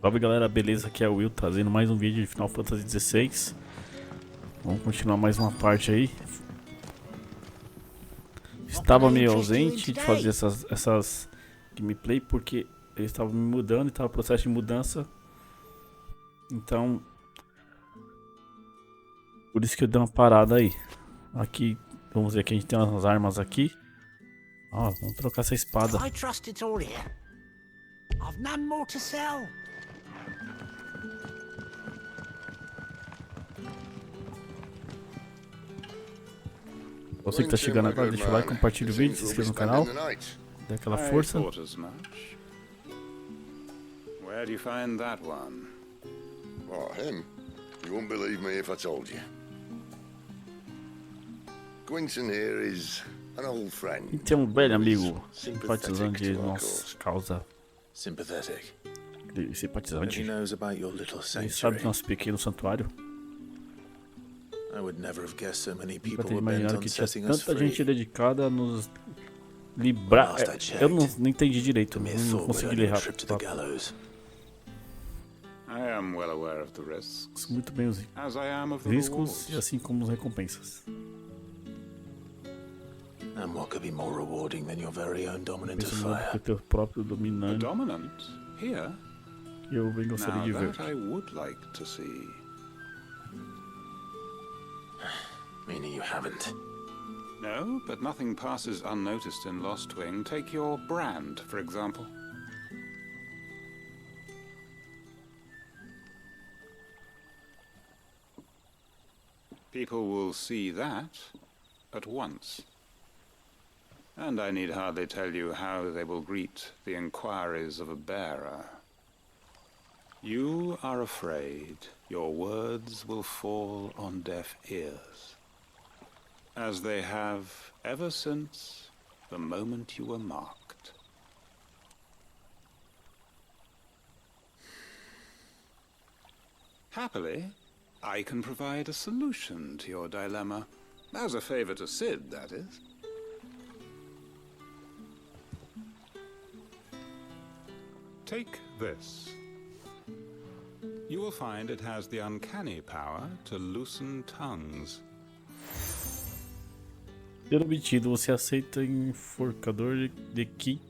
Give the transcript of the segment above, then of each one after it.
Salve galera, beleza? Aqui é o Will trazendo mais um vídeo de Final Fantasy XVI. Vamos continuar mais uma parte aí. Estava meio ausente de fazer essas gameplay porque eu estava me mudando e estava em processo de mudança. Então, por isso que eu dei uma parada aí. Aqui, vamos ver que a gente tem umas armas aqui. Ó, vamos trocar essa espada. I trust it's all here. I've none more to sell. Você que está chegando agora, deixa o like, compartilha o vídeo, se inscreva no canal, dá aquela força. Where do you find that one? Oh, him? You wouldn't believe me if I told you. Quinton here is an old friend. E tem um velho amigo simpatizante de nossa causa. Sympathetic. Simpatizante. He knows about your little Ele sabe sanctuary. do nosso pequeno santuário. I would never have guessed so many Nunca people teria were bent imaginado on que tinha setting us tanta gente free. dedicada a nos livrar. Eu não entendi direito, não consegui ler rápido. Tá? I am well aware of the risks, Muito bem os as I am of the riscos e rewards. assim como as recompensas. And what could be more rewarding than your very own dominant of Pensa no fire? teu próprio The dominante dominant here. que eu bem gostaria Now de ver. that I would like to see. Meaning you haven't. No, but nothing passes unnoticed in Lost Wing. Take your brand, for example. People will see that at once. And I need hardly tell you how they will greet the inquiries of a bearer. You are afraid your words will fall on deaf ears, as they have ever since the moment you were marked. Happily, I can provide a solution to your dilemma. As a favor to Sid, that is. Take this. You will find it has the uncanny power to loosen tongues. Ter obtido, você aceita enforcador de que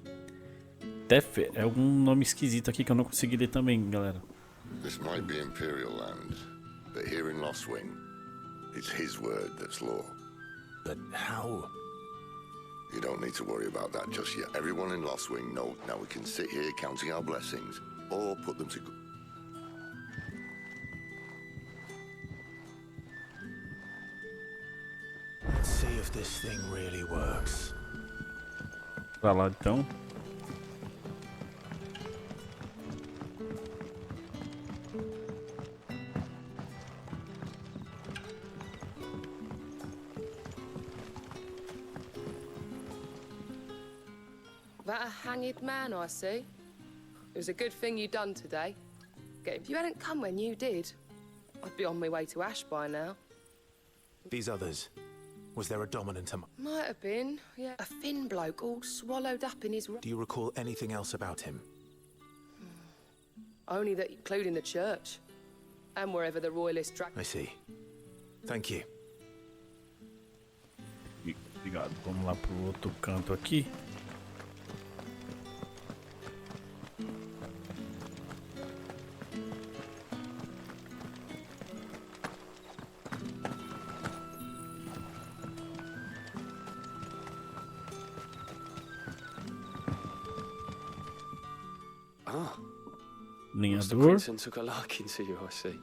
Tef é algum nome esquisito aqui que eu não consegui ler também, galera. This might be Imperial land, but here in Lost Wing, it's his word that's law. But how? You don't need to worry about that just yet. Everyone in Lost Wing knows now we can sit here counting our blessings, or put them to good. Let's see if this thing really works. Pra lá então. That a hanged man I see? It was a good thing you done today. If you hadn't come when you did, I'd be on my way to Ash by now. These others, was there a dominant among? Might have been, yeah. A thin bloke all swallowed up in his... Do you recall anything else about him? Only that, including the church. And wherever the royalists dragged... I see. Thank you. Obrigado. Vamos lá pro outro canto aqui. Ah, Mr. Lenhador. Quinton took a liking to you, I see.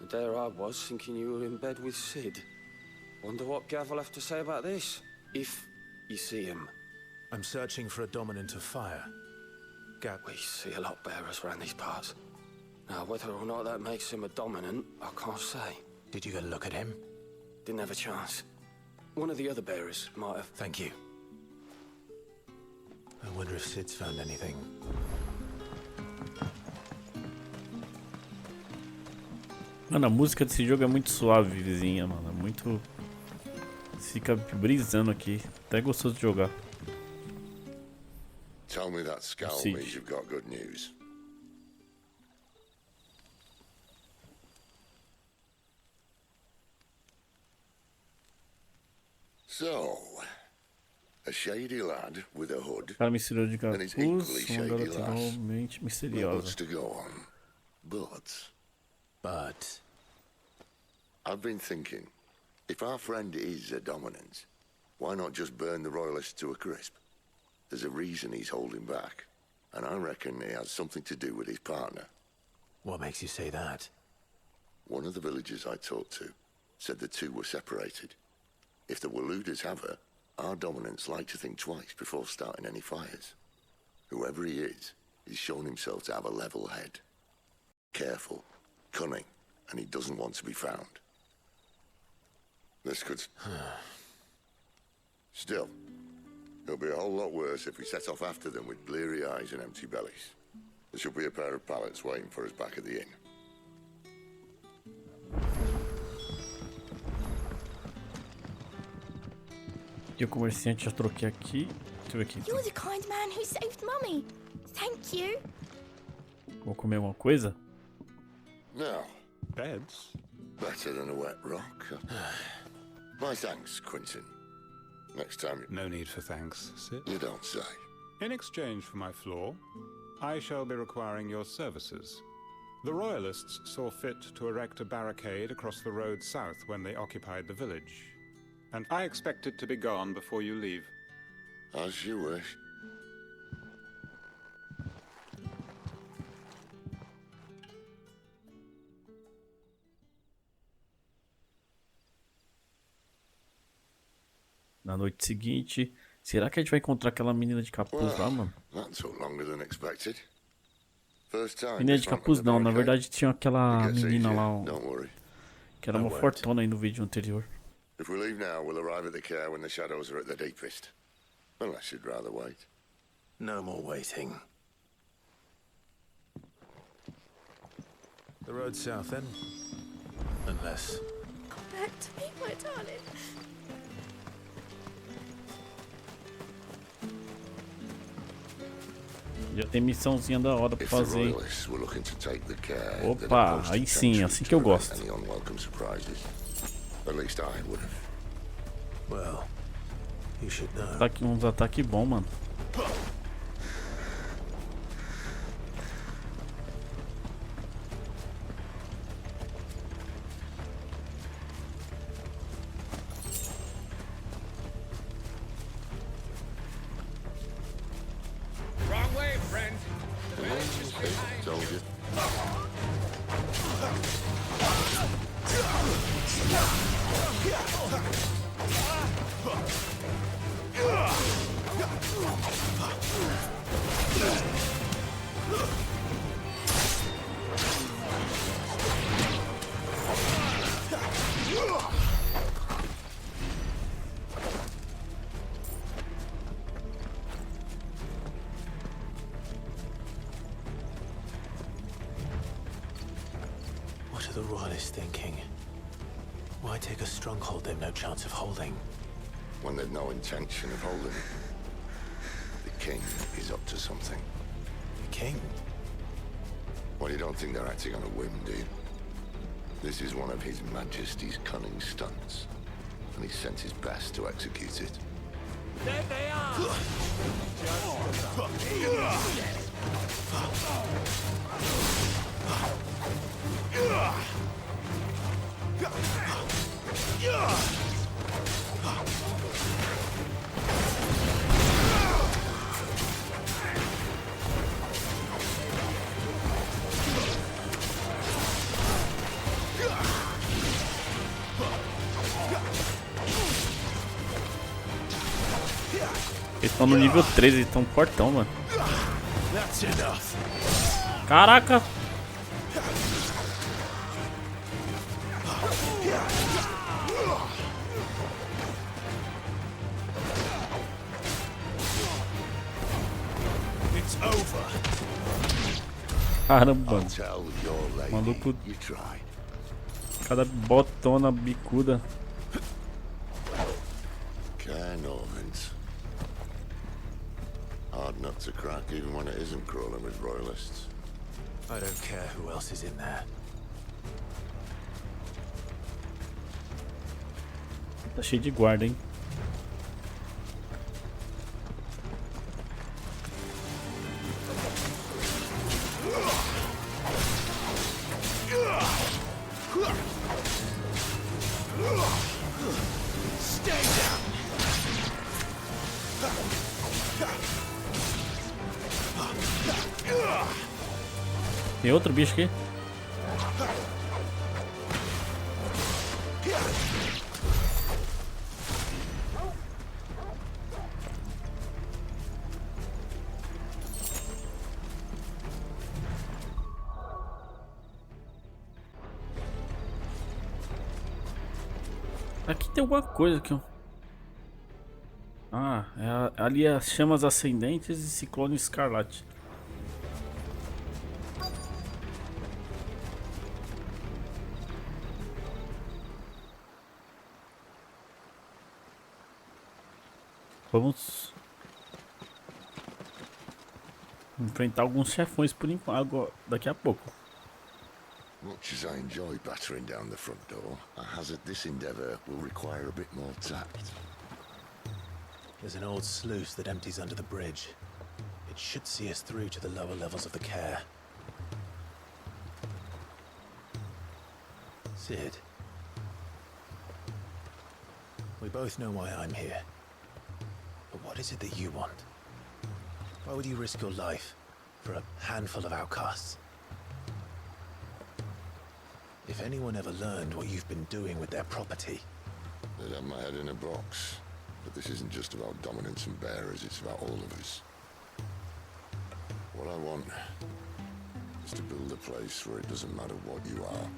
And there I was, thinking you were in bed with Sid. Wonder what Gav will have to say about this, if you see him. I'm searching for a dominant of fire. We see a lot bearers around these parts. Now, whether or not that makes him a dominant, I can't say. Did you get a look at him? Didn't have a chance. One of the other bearers might have. Thank you. I wonder if Sid's found anything. Mano, a música desse jogo é muito suave, vizinha, mano. É muito... Fica brisando aqui. Até gostoso de jogar. Tell me that scowl Siege. means you've got good news. So, a shady lad with a hood. Cara misterioso de And it's capuz, equally uma shady garota lass. igualmente Not much misteriosa. to go on. But I've been thinking, if our friend is a dominant, why not just burn the royalists to a crisp? There's a reason he's holding back, and I reckon it has something to do with his partner. what makes you say that? One of the villagers I talked to said the two were separated. If the Waluders have her, our dominants like to think twice before starting any fires. Whoever he is, he's shown himself to have a level head. Careful, cunning, and he doesn't want to be found. This could... Still, it'll be a whole lot worse if we set off after them with bleary eyes and empty bellies. There should be a pair of pallets waiting for us back at the inn. E o comerciante já troquei aqui. Deixa eu ver aqui. You're the kind man who saved Mummy. Thank you. Vou comer uma coisa? Now, Beds? better than a wet rock. My thanks, Quentin. Next time No need for thanks, Sit. you don't say. In exchange for my floor, I shall be requiring your services. The Royalists saw fit to erect a barricade across the road south when they occupied the village. And I expect it to be gone before you leave. As you wish. Na noite seguinte, será que a gente vai encontrar aquela menina de capuz lá, mano? That took longer than expected. First time. Menina this de one capuz with the não, na barricade. verdade tinha aquela It gets menina easier, lá, ó, don't worry. que era uma fortuna aí no vídeo anterior. If we leave now, we'll arrive at the care when the shadows are at the deepest. Unless you'd rather wait. No more waiting. The road south then? Unless... Come back to me, my darling. Já tem missãozinha da hora pra If the fazer, hein? royalists were looking to take the care, Opa, they'd have posted aí sim, sentries assim to que eu prevent gosto. any unwelcome surprises. At least I would have. Well, you should know. Uns ataques bons, mano. Wrong way, friend. The village is behind. Told you. What are the royalists thinking? Why take a stronghold they've no chance of holding? When they've no intention of holding it. The king is up to something. The king? Well, you don't think they're acting on a whim, do you? This is one of His Majesty's cunning stunts, and he sent his best to execute it. There they are. Eles estão no nível 13, eles estão fortão, mano. That's enough. Caraca! It's over. Caramba, mano. Tell your lady Maluco. you tried. Cada botona bicuda. Care Normans. Hard nut to crack even when it isn't crawling with royalists. I don't care who else is in there. Tá cheio de guarda, hein? Stay down. Tem outro bicho aqui. Aqui tem alguma coisa aqui, ó. Ah, ali as chamas ascendentes e ciclone escarlate. Vamos enfrentar alguns chefões por enquanto, daqui a pouco. Much as I enjoy battering down the front door, I hazard this endeavour will require a bit more tact. There's an old sluice that empties under the bridge. It should see us through to the lower levels of the care. Sid. We both know why I'm here. But what is it that you want? Why would you risk your life for a handful of outcasts? If anyone ever learned what you've been doing with their property... They'd have my head in a box. But this isn't just about dominance and bearers, it's about all of us. What I want is to build a place where it doesn't matter what you are,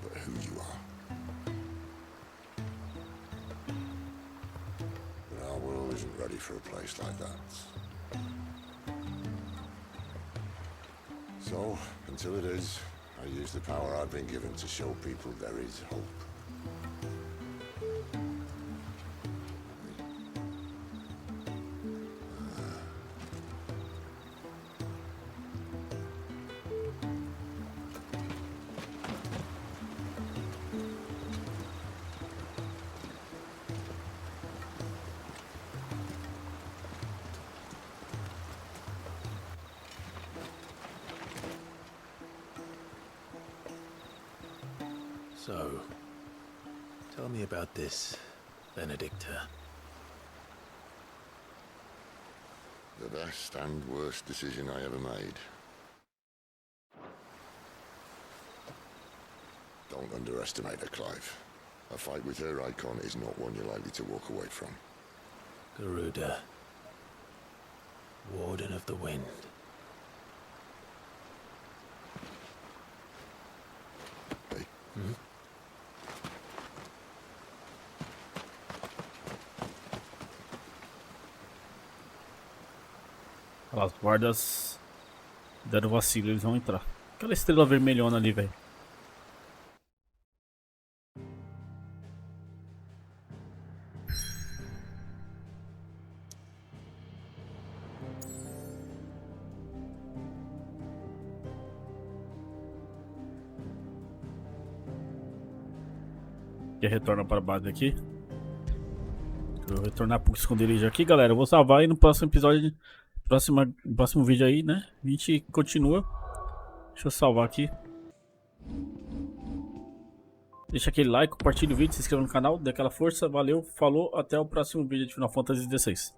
but who you are. But our world isn't ready for a place like that. So, until it is, I use the power I've been given to show people there is hope. So, tell me about this, Benedicta. The best and worst decision I ever made. Don't underestimate her, Clive. A fight with her icon is not one you're likely to walk away from. Garuda, Warden of the Wind. Hey? Hmm? As guardas deram vacilo, eles vão entrar. Aquela estrela vermelhona ali, velho. Que retorna para a base aqui. Eu vou retornar pro esconderijo aqui, galera. Eu vou salvar e no próximo episódio, próximo vídeo aí, né? A gente continua. Deixa eu salvar aqui. Deixa aquele like, compartilha o vídeo, se inscreva no canal, dê aquela força. Valeu, falou, até o próximo vídeo de Final Fantasy XVI.